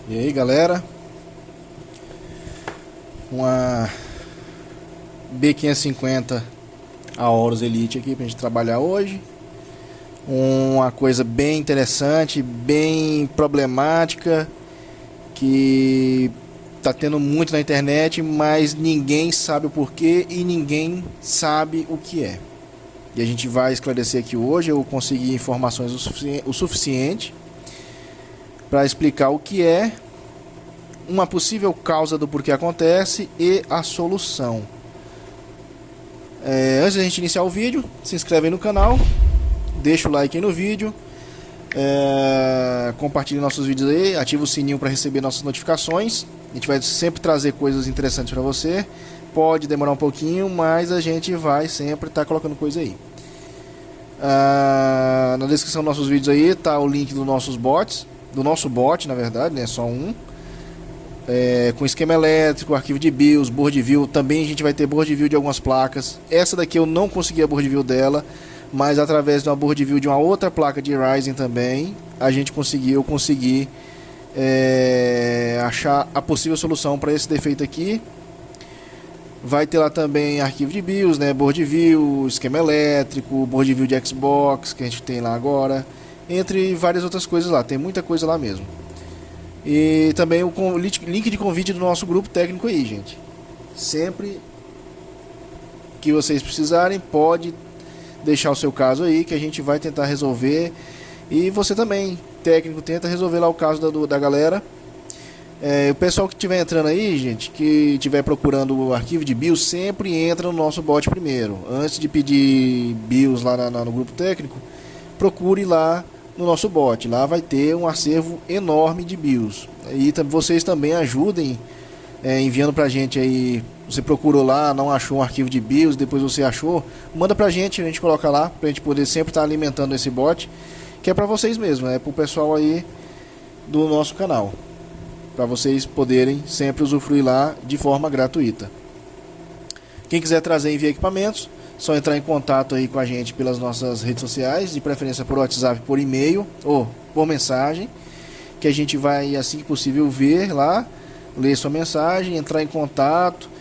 E aí galera, uma B550 Aorus Elite aqui pra gente trabalhar hoje. Uma coisa bem interessante, bem problemática, que tá tendo muito na internet, mas ninguém sabe o porquê e ninguém sabe o que é. E a gente vai esclarecer aqui hoje. Eu consegui informações o suficiente para explicar o que é, uma possível causa do porquê acontece e a solução. Antes da gente iniciar o vídeo, se inscreve aí no canal, deixa o like aí no vídeo, compartilhe nossos vídeos aí, ativa o sininho para receber nossas notificações. A gente vai sempre trazer coisas interessantes para você. Pode demorar um pouquinho, mas a gente vai sempre estar colocando coisa aí. Na descrição dos nossos vídeos aí tá o link dos nossos bots, do nosso bot, na verdade, né? Só um. Com esquema elétrico, arquivo de BIOS, board view. Também a gente vai ter board view de algumas placas. Essa daqui eu não consegui a board view dela, mas através de uma board view de uma outra placa de Ryzen também eu consegui achar a possível solução para esse defeito aqui. Vai ter lá também arquivo de BIOS, né, board view, esquema elétrico, board view de Xbox que a gente tem lá agora, entre várias outras coisas lá. Tem muita coisa lá mesmo. E também o link de convite do nosso grupo técnico aí, gente. Sempre que vocês precisarem, pode deixar o seu caso aí, que a gente vai tentar resolver. E você também, técnico, tenta resolver lá o caso da galera. O pessoal que estiver entrando aí, gente, que estiver procurando o arquivo de BIOS, sempre entra no nosso bot primeiro. Antes de pedir BIOS lá no grupo técnico, procure lá no nosso bot. Lá vai ter um acervo enorme de BIOS. E vocês também ajudem enviando pra gente aí. Você procurou lá, não achou um arquivo de BIOS, depois você achou, manda pra gente, a gente coloca lá, pra gente poder sempre estar alimentando esse bot, que é pra vocês mesmo, é pro pessoal aí do nosso canal, para vocês poderem sempre usufruir lá de forma gratuita. Quem quiser trazer e enviar equipamentos, só entrar em contato aí com a gente pelas nossas redes sociais, de preferência por WhatsApp, por e-mail ou por mensagem, que a gente vai, assim que possível, ver lá, ler sua mensagem, entrar em contato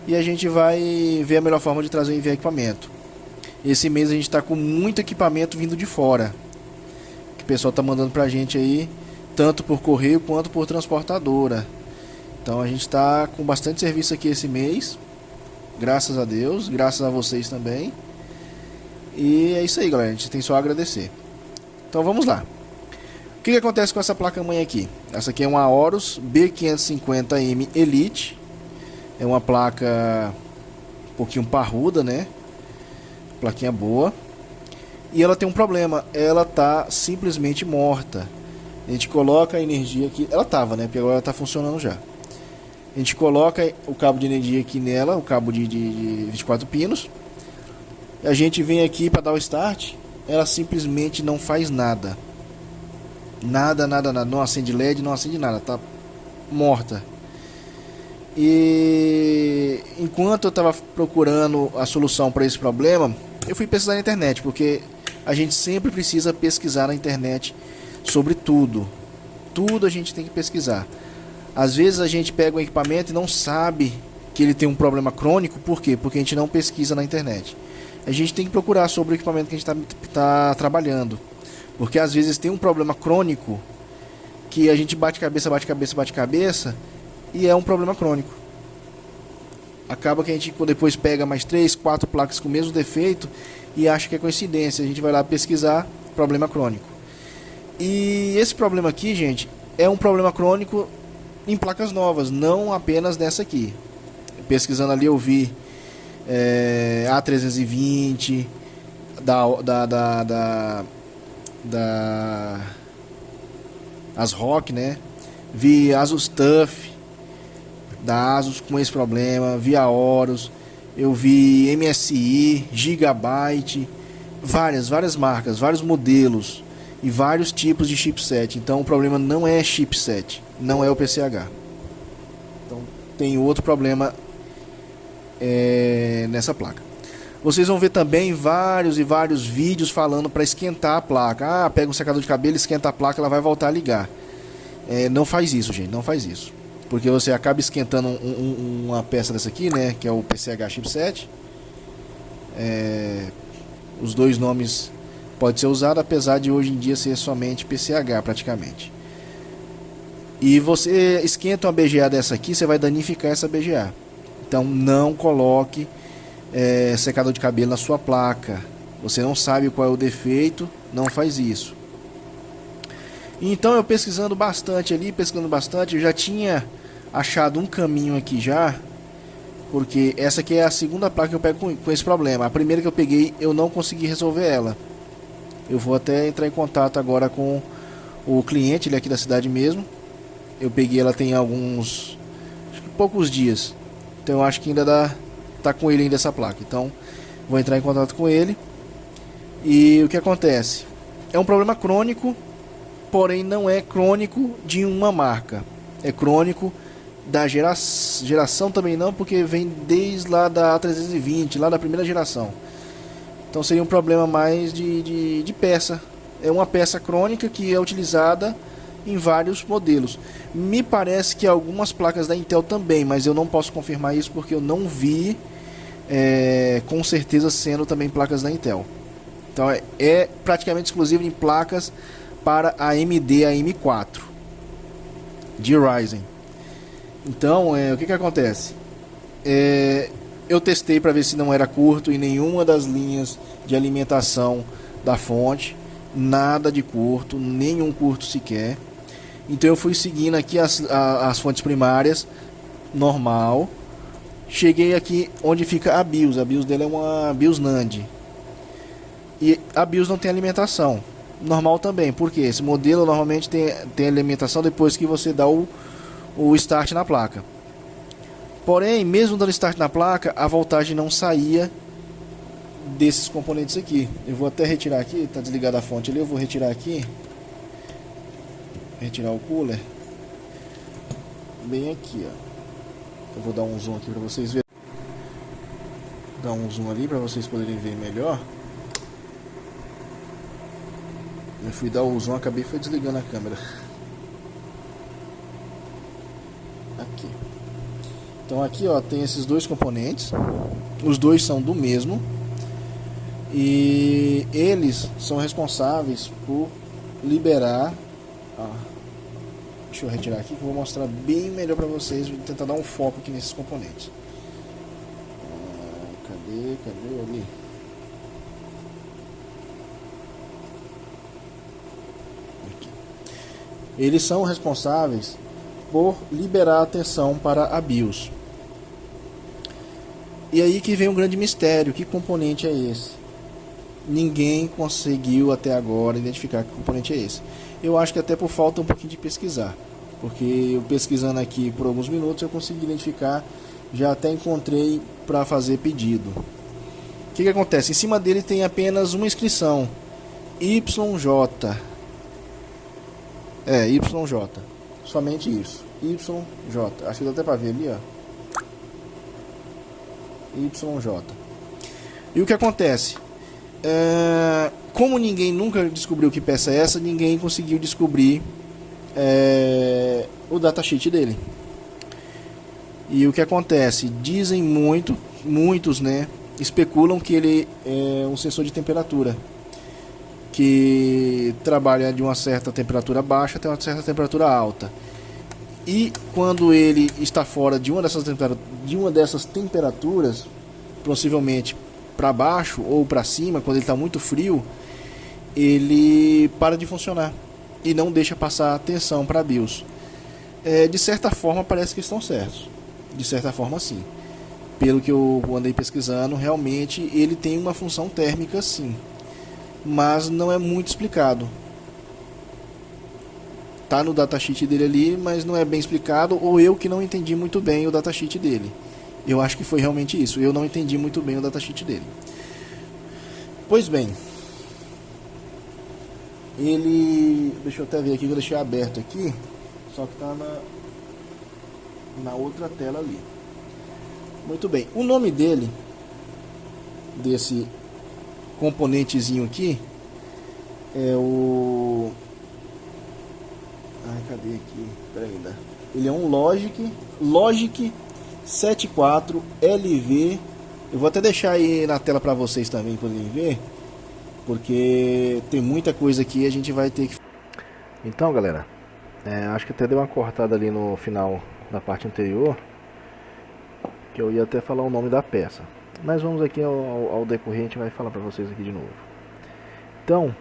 e a gente vai ver a melhor forma de trazer e enviar equipamento. Esse mês a gente está com muito equipamento vindo de fora, que o pessoal está mandando pra gente aí, tanto por correio quanto por transportadora. Então a gente está com bastante serviço aqui esse mês, graças a Deus, graças a vocês também. E é isso aí, galera, a gente tem só a agradecer. Então vamos lá. O que acontece com essa placa mãe aqui? Essa aqui é uma Aorus B550M Elite. É uma placa um pouquinho parruda, né? Plaquinha boa. E ela tem um problema, ela tá simplesmente morta. A gente coloca a energia aqui, ela tava, né? Porque agora ela tá funcionando já. A gente coloca o cabo de energia aqui nela, o cabo de 24 pinos. A gente vem aqui para dar o start, ela simplesmente não faz nada. Nada, não acende LED, não acende nada, tá morta. E enquanto eu estava procurando a solução para esse problema, eu fui pesquisar na internet, porque a gente sempre precisa pesquisar na internet sobre tudo. Tudo a gente tem que pesquisar. Às vezes a gente pega um equipamento e não sabe que ele tem um problema crônico. Por quê? Porque a gente não pesquisa na internet. A gente tem que procurar sobre o equipamento que a gente está trabalhando. Porque às vezes tem um problema crônico que a gente bate cabeça e é um problema crônico. Acaba que a gente depois pega mais 3, 4 placas com o mesmo defeito e acha que é coincidência. A gente vai lá pesquisar problema crônico. E esse problema aqui, gente, é um problema crônico em placas novas, não apenas nessa aqui. Pesquisando ali eu vi A320 as ROG, né? Vi Asus TUF da Asus com esse problema, vi a Aorus, eu vi MSI, Gigabyte, várias marcas, vários modelos e vários tipos de chipset. Então o problema não é chipset, não é o PCH. Então tem outro problema nessa placa. Vocês vão ver também vários vídeos falando para esquentar a placa. Pega um secador de cabelo, esquenta a placa, ela vai voltar a ligar. Não faz isso, gente, não faz isso. Porque você acaba esquentando uma peça dessa aqui, né, que é o PCH chipset. Os dois nomes pode ser usado, apesar de hoje em dia ser somente PCH praticamente. E você esquenta uma BGA dessa aqui, você vai danificar essa BGA. Então não coloque secador de cabelo na sua placa. Você não sabe qual é o defeito, não faz isso. Então eu pesquisando bastante ali, eu já tinha achado um caminho aqui já. Porque essa aqui é a segunda placa que eu pego com esse problema. A primeira que eu peguei, eu não consegui resolver ela. Eu vou até entrar em contato agora com o cliente, ele é aqui da cidade mesmo. Eu peguei ela tem acho que poucos dias. Então eu acho que ainda tá com ele ainda essa placa. Então vou entrar em contato com ele. E o que acontece? É um problema crônico, porém não é crônico de uma marca. É crônico da geração também não, porque vem desde lá da A320, lá da primeira geração. Então seria um problema mais de peça. É uma peça crônica que é utilizada em vários modelos. Me parece que algumas placas da Intel também, mas eu não posso confirmar isso porque eu não vi com certeza sendo também placas da Intel. Então é praticamente exclusivo em placas para a AMD AM4 de Ryzen. Então o que acontece? Eu testei para ver se não era curto em nenhuma das linhas de alimentação da fonte. Nada de curto, nenhum curto sequer. Então eu fui seguindo aqui as fontes primárias, normal. Cheguei aqui onde fica a BIOS. A BIOS dele é uma BIOS NAND. E a BIOS não tem alimentação. Normal também, porque esse modelo normalmente tem alimentação depois que você dá o start na placa. Porém, mesmo dando start na placa, a voltagem não saía desses componentes aqui. Eu vou até retirar aqui, está desligada a fonte ali, eu vou retirar aqui. Retirar o cooler. Bem aqui, ó. Eu vou dar um zoom aqui para vocês verem. Dar um zoom ali para vocês poderem ver melhor. Eu fui dar o zoom, acabei desligando a câmera. Aqui. Então aqui, ó, tem esses dois componentes. Os dois são do mesmo. E eles são responsáveis por liberar. Deixa eu retirar aqui que eu vou mostrar bem melhor para vocês. Vou tentar dar um foco aqui nesses componentes. Cadê ali? Aqui. Eles são responsáveis por liberar a tensão para a BIOS. E aí que vem um grande mistério. Que componente é esse? Ninguém conseguiu até agora identificar que componente é esse. Eu acho que até por falta um pouquinho de pesquisar. Porque eu pesquisando aqui por alguns minutos eu consegui identificar. Já até encontrei para fazer pedido. O que acontece? Em cima dele tem apenas uma inscrição. YJ. YJ. Somente isso. YJ. Acho que dá até para ver ali, ó. YJ. E o que acontece? Como ninguém nunca descobriu que peça é essa, ninguém conseguiu descobrir o datasheet dele. E o que acontece? Dizem muitos, né, especulam que ele é um sensor de temperatura que trabalha de uma certa temperatura baixa até uma certa temperatura alta. E quando ele está fora de uma dessas temperaturas, possivelmente para baixo ou para cima, quando ele está muito frio, ele para de funcionar e não deixa passar a tensão para a BIOS. De certa forma parece que estão certos. De certa forma sim. Pelo que eu andei pesquisando, realmente ele tem uma função térmica sim. Mas não é muito explicado. Tá no datasheet dele ali, mas não é bem explicado, ou eu que não entendi muito bem o datasheet dele. Eu acho que foi realmente isso. Eu não entendi muito bem o datasheet dele. Pois bem. Ele... Deixa eu até ver aqui, que eu deixei aberto aqui. Só que tá na outra tela ali. Muito bem. O nome dele, desse componentezinho aqui, é o... Ai, cadê aqui? Peraí, ainda. Ele é um Logic 74 LV. Eu vou até deixar aí na tela para vocês também poderem ver, porque tem muita coisa aqui, a gente vai ter que... Então, galera, acho que até deu uma cortada ali no final da parte anterior, que eu ia até falar o nome da peça, mas vamos aqui ao decorrer, a gente vai falar para vocês aqui de novo. Então,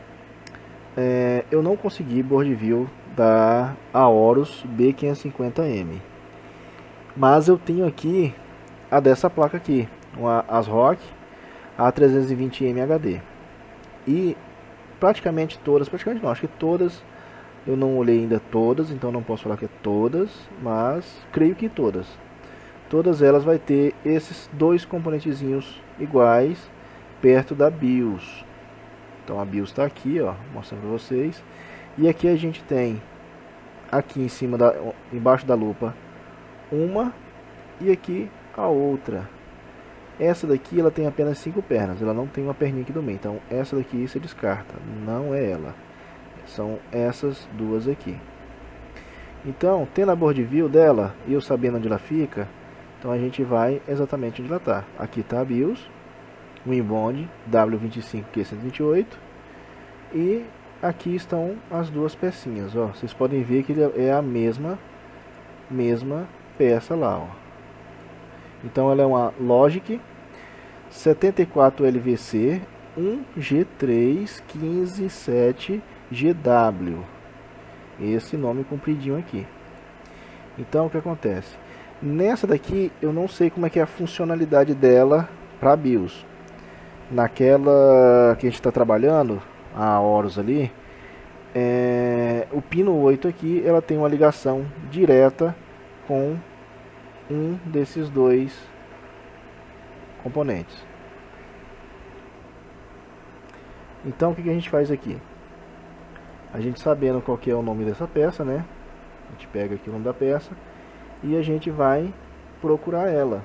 eu não consegui board view da Aorus B550M, mas eu tenho aqui a dessa placa aqui, uma ASRock A320M HD, e praticamente todas, praticamente não, acho que todas, eu não olhei ainda todas, então não posso falar que é todas, mas creio que todas elas vai ter esses dois componentezinhos iguais perto da BIOS. Então a BIOS está aqui, ó, mostrando para vocês, e aqui a gente tem aqui em cima embaixo da lupa uma, e aqui a outra. Essa daqui ela tem apenas 5 pernas, ela não tem uma perninha aqui do meio, então essa daqui você descarta, não é ela, são essas duas aqui. Então, tendo a board view dela e eu sabendo onde ela fica, então a gente vai exatamente onde ela está. Aqui está a BIOS, Winbond W25Q128, e aqui estão as duas pecinhas, ó. Vocês podem ver que ele é a mesma peça lá, ó. Então ela é uma Logic 74 LVC 1G3 157GW, esse nome compridinho aqui. Então o que acontece? Nessa daqui eu não sei como é que é a funcionalidade dela para BIOS. Naquela que a gente está trabalhando, a Horus ali, o pino 8 aqui, ela tem uma ligação direta com um desses dois componentes. Então o que a gente faz aqui? A gente sabendo qual que é o nome dessa peça, né? A gente pega aqui o nome da peça e a gente vai procurar ela.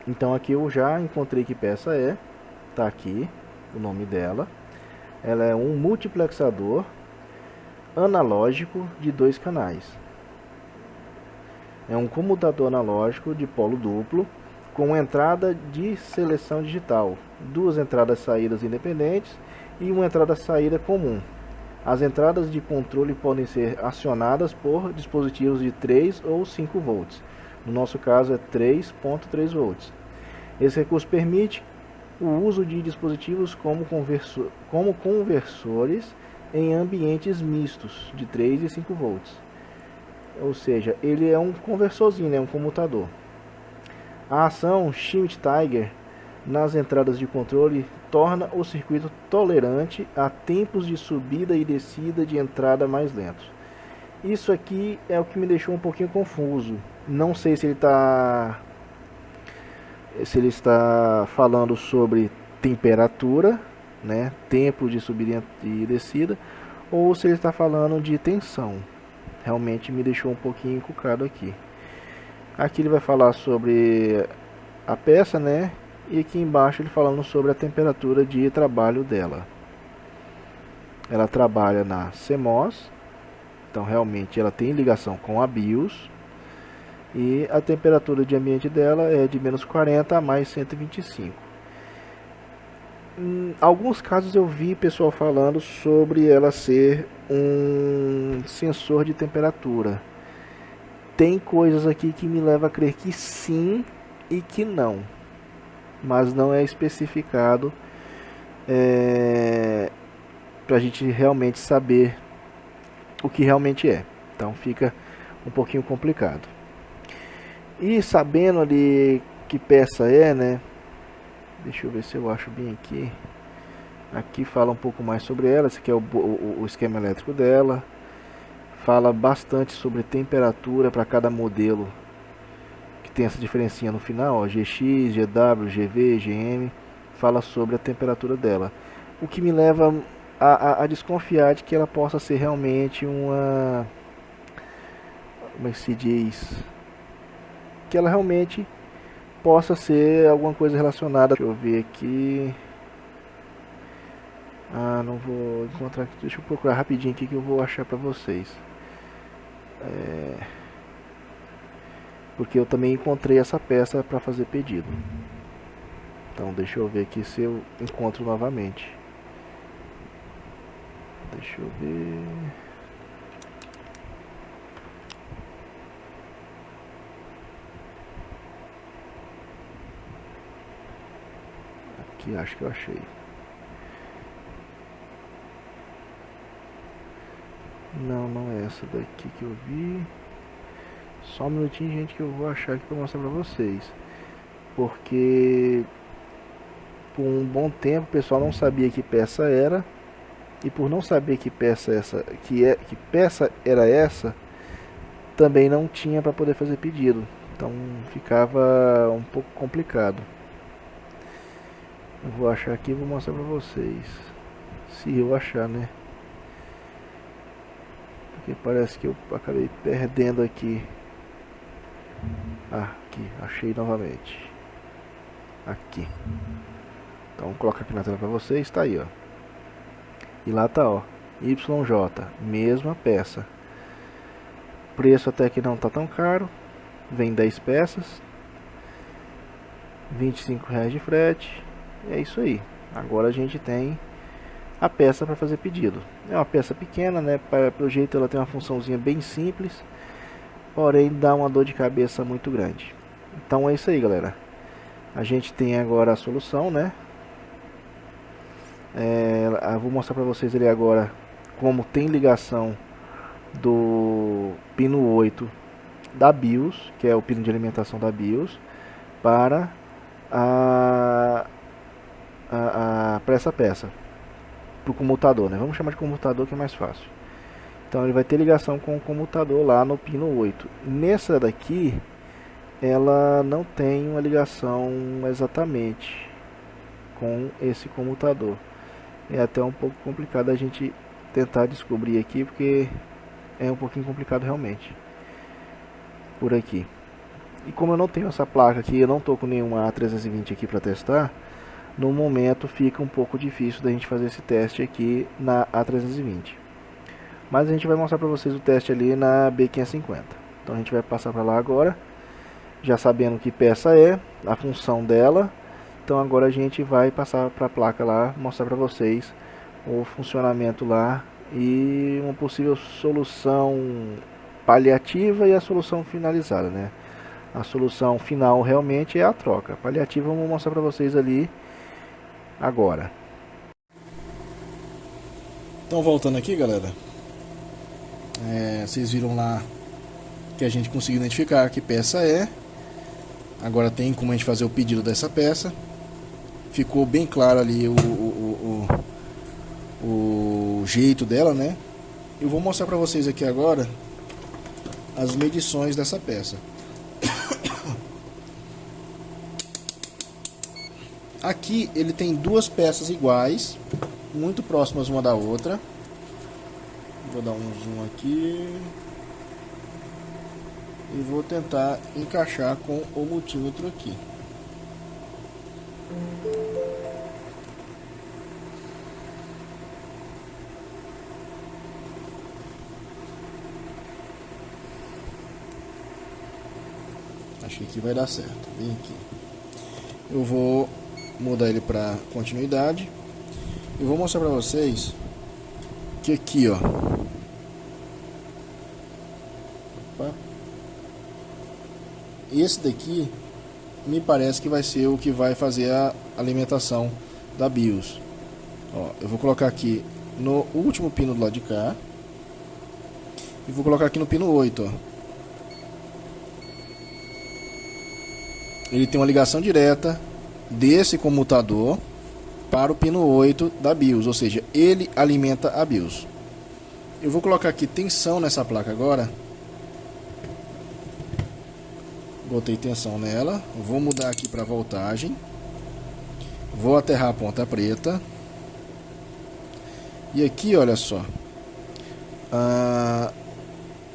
Então aqui eu já encontrei que peça é. Tá aqui o nome dela. Ela é um multiplexador analógico de 2 canais. É um comutador analógico de polo duplo com entrada de seleção digital, 2 entradas saídas independentes e uma entrada saída comum. As entradas de controle podem ser acionadas por dispositivos de 3 ou 5 volts. No nosso caso é 3.3 volts. Esse recurso permite o uso de dispositivos como conversores em ambientes mistos de 3 e 5 volts. Ou seja, ele é um conversorzinho, né, um comutador. A ação Schmitt Tiger nas entradas de controle torna o circuito tolerante a tempos de subida e descida de entrada mais lentos. Isso aqui é o que me deixou um pouquinho confuso. Não sei se ele está falando sobre temperatura, né, tempo de subida e descida, ou se ele está falando de tensão. Realmente me deixou um pouquinho encucado aqui. Aqui ele vai falar sobre a peça, né? E aqui embaixo ele falando sobre a temperatura de trabalho dela. Ela trabalha na CMOS, então realmente ela tem ligação com a BIOS. E a temperatura de ambiente dela é de menos 40 a mais 125. Em alguns casos eu vi pessoal falando sobre ela ser um sensor de temperatura. Tem coisas aqui que me levam a crer que sim e que não, mas não é especificado para a gente realmente saber o que realmente é. Então fica um pouquinho complicado. E sabendo ali que peça é, né? Deixa eu ver se eu acho bem aqui. Aqui fala um pouco mais sobre ela. Esse aqui é o esquema elétrico dela. Fala bastante sobre temperatura para cada modelo, que tem essa diferencinha no final, ó, GX, GW, GV, GM. Fala sobre a temperatura dela. O que me leva a desconfiar de que ela possa ser realmente uma... Como é que se diz? Que ela realmente possa ser alguma coisa relacionada. Deixa eu ver aqui. Não vou encontrar aqui. Deixa eu procurar rapidinho aqui que eu vou achar para vocês. porque eu também encontrei essa peça para fazer pedido. Então deixa eu ver aqui se eu encontro novamente. Deixa eu ver. Aqui acho que eu achei. Não, não é essa daqui que eu vi. Só um minutinho, gente, que eu vou achar aqui para mostrar para vocês. Porque por um bom tempo o pessoal não sabia que peça era. E por não saber que peça era essa, também não tinha para poder fazer pedido. Então ficava um pouco complicado. Eu vou achar aqui e vou mostrar para vocês. Se eu achar, né? Porque parece que eu acabei perdendo aqui. Ah, aqui, achei novamente. Aqui. Então coloca aqui na tela para vocês, tá aí, ó. E lá tá, ó, YJ, mesma peça. Preço até que não tá tão caro. Vem 10 peças, R$ 25 de frete. É isso aí. Agora a gente tem a peça para fazer pedido. É uma peça pequena, né? Pelo jeito ela tem uma funçãozinha bem simples, porém dá uma dor de cabeça muito grande. Então é isso aí, galera. A gente tem agora a solução, né? Eu vou mostrar para vocês ali agora como tem ligação do pino 8 da BIOS, que é o pino de alimentação da BIOS, para para essa peça, para o comutador, né? Vamos chamar de comutador que é mais fácil. Então ele vai ter ligação com o comutador lá no pino 8. Nessa daqui, ela não tem uma ligação exatamente com esse comutador. É até um pouco complicado a gente tentar descobrir aqui, porque é um pouquinho complicado realmente por aqui. E como eu não tenho essa placa aqui, eu não tô com nenhuma A320 aqui para testar, no momento fica um pouco difícil da gente fazer esse teste aqui na A320. Mas a gente vai mostrar para vocês o teste ali na B550. Então a gente vai passar para lá agora, já sabendo que peça é, a função dela. Então agora a gente vai passar para a placa lá, mostrar para vocês o funcionamento lá e uma possível solução paliativa e a solução finalizada, né? A solução final realmente é a troca. A paliativa eu vou mostrar para vocês ali agora. Então voltando aqui, galera, vocês viram lá que a gente conseguiu identificar que peça é. Agora tem como a gente fazer o pedido dessa peça. Ficou bem claro ali o jeito dela, né? Eu vou mostrar para vocês aqui agora as medições dessa peça. Aqui ele tem duas peças iguais, muito próximas uma da outra. Vou dar um zoom aqui e vou tentar encaixar com o multímetro aqui. Acho que aqui vai dar certo. Vem aqui. Eu vou mudar ele para continuidade. E vou mostrar para vocês que aqui, ó. Opa. Esse daqui me parece que vai ser o que vai fazer a alimentação da BIOS. Ó, eu vou colocar aqui no último pino do lado de cá. E vou colocar aqui no pino 8, ó. Ele tem uma ligação direta desse comutador para o pino 8 da BIOS, ou seja, ele alimenta a BIOS. Eu vou colocar aqui tensão nessa placa agora. Botei tensão nela, vou mudar aqui para voltagem. Vou aterrar a ponta preta. E aqui, olha só.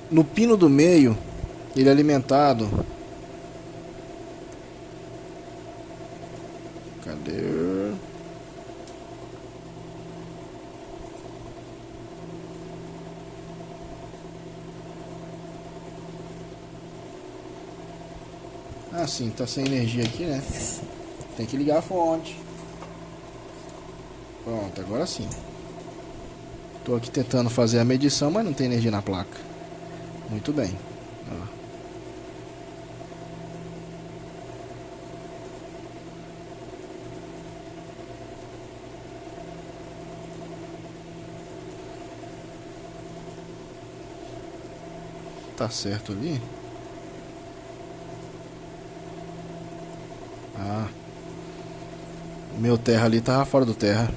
No pino do meio, ele é alimentado. Cadê? Ah, sim, tá sem energia aqui, né? Tem que ligar a fonte. Pronto, agora sim. Tô aqui tentando fazer a medição, mas não tem energia na placa. Muito bem. Ó. Tá certo ali. Ah, meu terra ali tava fora do terra.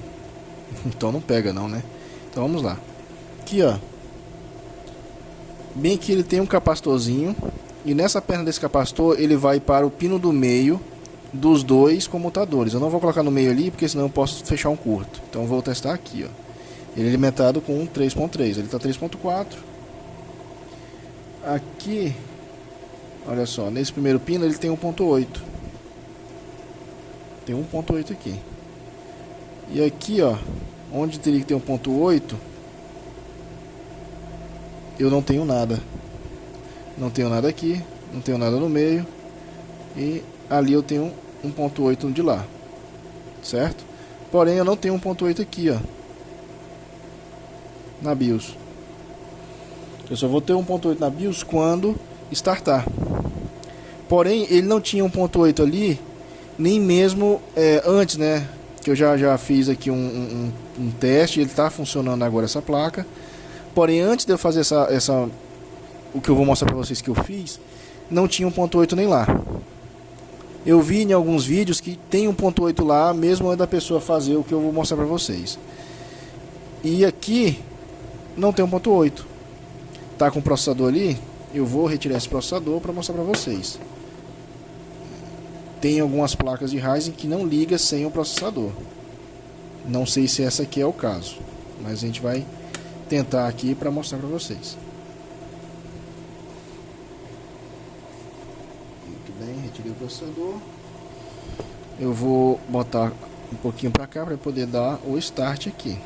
Então não pega não, né? Então vamos lá. Aqui, ó. Bem que ele tem um capacitorzinho. E nessa perna desse capacitor ele vai para o pino do meio dos dois comutadores. Eu não vou colocar no meio ali, porque senão eu posso fechar um curto. Então eu vou testar aqui, ó. Ele é alimentado com 3.3. Ele tá 3.4. Aqui, olha só, nesse primeiro pino ele tem 1.8. Tem 1.8 aqui. E aqui, ó, onde teria que ter 1.8, eu não tenho nada. Não tenho nada aqui, não tenho nada no meio. E ali eu tenho 1.8 de lá. Certo? Porém eu não tenho 1.8 aqui, ó, na BIOS. Eu só vou ter 1.8 na BIOS quando startar. Porém ele não tinha 1.8 ali, nem mesmo antes, né? Que eu já fiz aqui um teste. Ele está funcionando agora, essa placa. Porém antes de eu fazer o que eu vou mostrar para vocês que eu fiz, não tinha 1.8 nem lá. Eu vi em alguns vídeos que tem 1.8 lá, mesmo antes da pessoa fazer o que eu vou mostrar para vocês. E aqui não tem 1.8. Tá com o processador ali. Eu vou retirar esse processador para mostrar para vocês. Tem algumas placas de Ryzen que não liga sem o processador. Não sei se essa aqui é o caso, mas a gente vai tentar aqui para mostrar para vocês. Muito bem, retirei o processador. Eu vou botar um pouquinho para cá para poder dar o start aqui.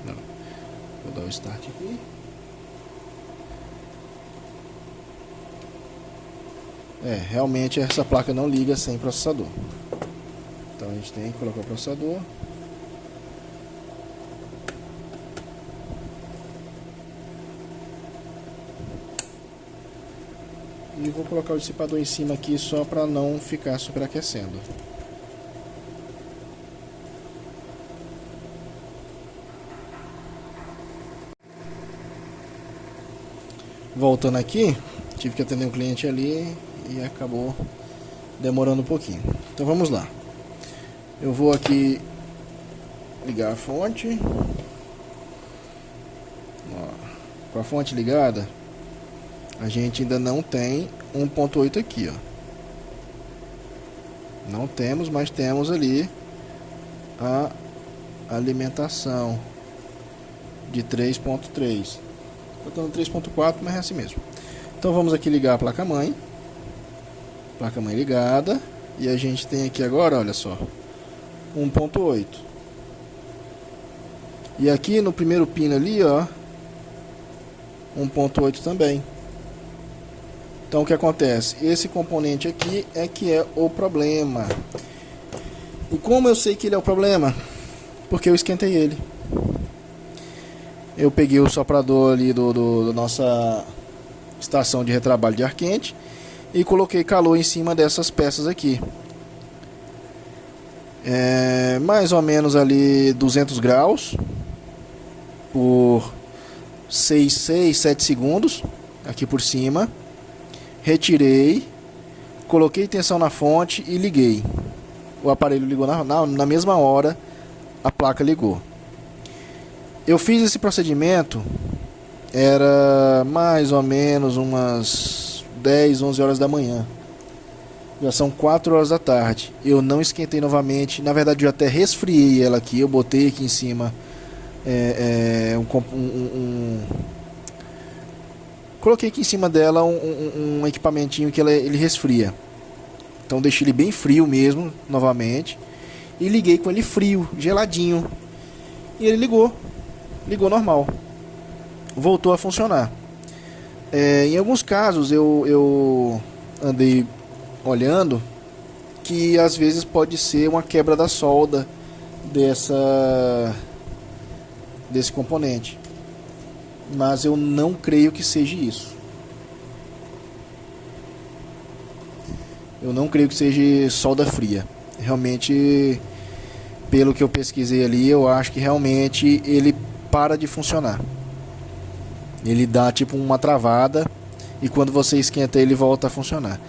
Vou dar o start aqui. Realmente essa placa não liga sem processador. Então a gente tem que colocar o processador. E vou colocar o dissipador em cima aqui só para não ficar superaquecendo. Voltando aqui, tive que atender um cliente ali e acabou demorando um pouquinho. Então vamos lá. Eu vou aqui ligar a fonte. Ó, com a fonte ligada, a gente ainda não tem 1.8 aqui, ó. Não temos, mas temos ali a alimentação de 3.3. Eu tô no 3.4, mas é assim mesmo. Então vamos aqui ligar a placa-mãe. Placa-mãe ligada. E a gente tem aqui agora, olha só, 1.8. E aqui no primeiro pino ali, ó, 1.8 também. Então o que acontece? Esse componente aqui é que é o problema. E como eu sei que ele é o problema? Porque eu esquentei ele. Eu peguei o soprador ali da nossa estação de retrabalho de ar quente e coloquei calor em cima dessas peças aqui. Mais ou menos ali 200 graus por 7 segundos aqui por cima. Retirei, coloquei tensão na fonte e liguei. O aparelho ligou na mesma hora, a placa ligou. Eu fiz esse procedimento, era mais ou menos umas 10, 11 horas da manhã. Já são 4 horas da tarde. Eu não esquentei novamente. Na verdade eu até resfriei ela aqui. Eu botei aqui em cima coloquei aqui em cima dela um equipamentinho que ele resfria. Então deixei ele bem frio mesmo, novamente. E liguei com ele frio, geladinho. E ele ligou normal. Voltou a funcionar. Em alguns casos eu andei olhando que às vezes pode ser uma quebra da solda desse componente, mas eu não creio que seja isso. Eu não creio que seja solda fria. Realmente, pelo que eu pesquisei ali, eu acho que realmente ele para de funcionar. Ele dá tipo uma travada e quando você esquenta ele volta a funcionar.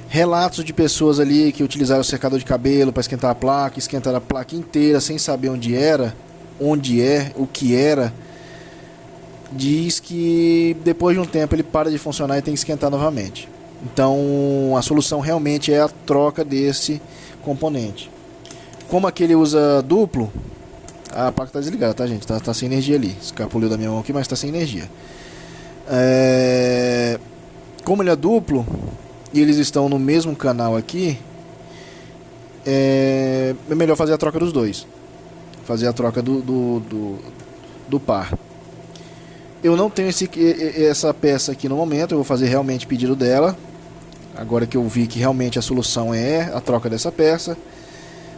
Relatos de pessoas ali que utilizaram o secador de cabelo para esquentar a placa, esquentaram a placa inteira sem saber onde era, o que era, diz que depois de um tempo ele para de funcionar e tem que esquentar novamente. Então a solução realmente é a troca desse componente. Como aquele usa duplo, a placa está desligada, tá, gente? Tá sem energia ali. Escapuliu da minha mão aqui, mas está sem energia. Como ele é duplo e eles estão no mesmo canal aqui, é melhor fazer a troca dos dois. Fazer a troca do par. Eu não tenho essa peça aqui no momento. Eu vou fazer realmente pedido dela. Agora que eu vi que realmente a solução é a troca dessa peça.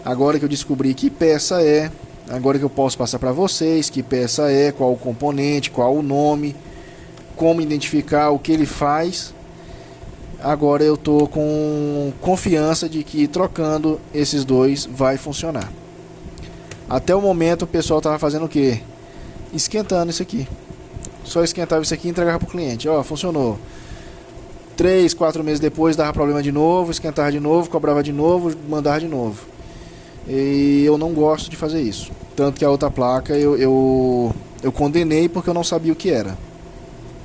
Agora que eu descobri que peça é. Agora que eu posso passar para vocês que peça é, qual o componente, qual o nome, como identificar o que ele faz. Agora eu tô com confiança de que trocando esses dois vai funcionar. Até o momento o pessoal tava fazendo o que? Esquentando isso aqui. Só esquentava isso aqui e entregava pro cliente. Ó, funcionou. 3, 4 meses depois dava problema de novo, esquentava de novo, cobrava de novo, mandava de novo. E eu não gosto de fazer isso. Tanto que a outra placa eu condenei porque eu não sabia o que era.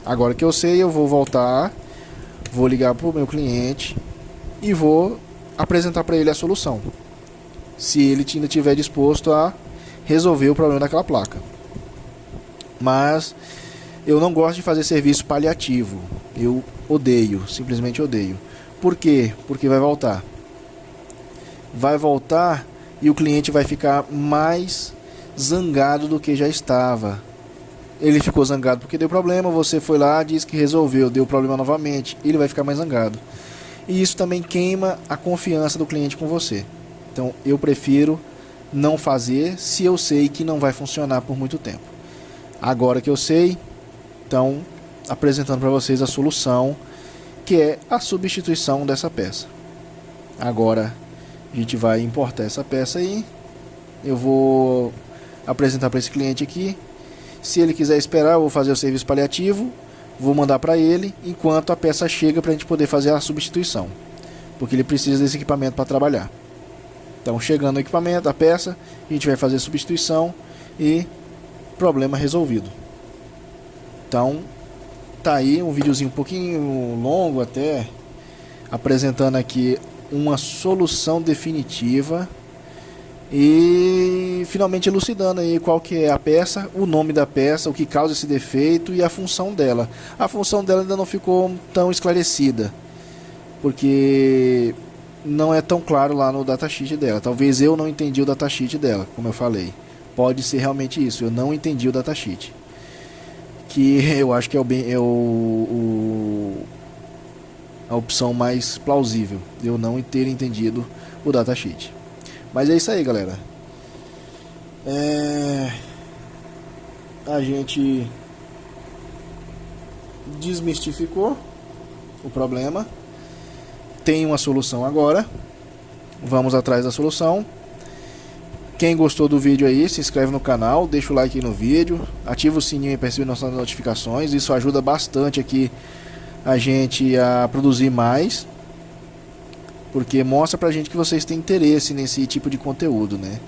Agora que eu sei, eu vou voltar, vou ligar pro meu cliente e vou apresentar para ele a solução. Se ele ainda estiver disposto a resolver o problema daquela placa. Mas eu não gosto de fazer serviço paliativo. Eu odeio, simplesmente odeio. Por quê? Porque vai voltar. Vai voltar e o cliente vai ficar mais zangado do que já estava. Ele ficou zangado porque deu problema, você foi lá, disse que resolveu, deu problema novamente. Ele vai ficar mais zangado. E isso também queima a confiança do cliente com você. Então eu prefiro não fazer se eu sei que não vai funcionar por muito tempo. Agora que eu sei, então apresentando para vocês a solução, que é a substituição dessa peça. Agora a gente vai importar essa peça aí. Eu vou apresentar para esse cliente aqui. Se ele quiser esperar, eu vou fazer o serviço paliativo, vou mandar para ele enquanto a peça chega para a gente poder fazer a substituição, porque ele precisa desse equipamento para trabalhar. Então, chegando o equipamento, a peça, a gente vai fazer a substituição e problema resolvido. Então, tá aí um videozinho um pouquinho longo até, apresentando aqui uma solução definitiva e finalmente elucidando aí qual que é a peça, o nome da peça, o que causa esse defeito e a função dela. A função dela ainda não ficou tão esclarecida, porque não é tão claro lá no datasheet dela. Talvez eu não entendi o datasheet dela, como eu falei. Pode ser realmente isso, eu não entendi o datasheet. Que eu acho que é a opção mais plausível, eu não ter entendido o datasheet. Mas é isso aí, galera. A gente desmistificou o problema. Tem uma solução agora. Vamos atrás da solução. Quem gostou do vídeo aí, se inscreve no canal, deixa o like aí no vídeo, ativa o sininho para receber nossas notificações. Isso ajuda bastante aqui a gente a produzir mais, porque mostra pra gente que vocês têm interesse nesse tipo de conteúdo, né?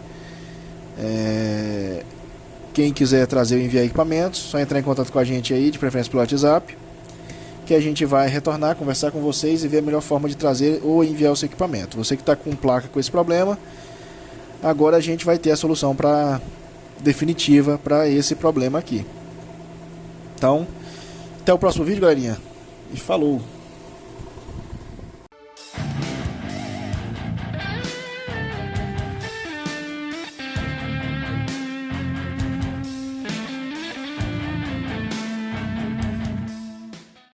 Quem quiser trazer ou enviar equipamentos, só entrar em contato com a gente aí, de preferência pelo WhatsApp, que a gente vai retornar, conversar com vocês e ver a melhor forma de trazer ou enviar o seu equipamento. Você que está com placa com esse problema, agora a gente vai ter a solução definitiva para esse problema aqui. Então, até o próximo vídeo, galerinha, e falou!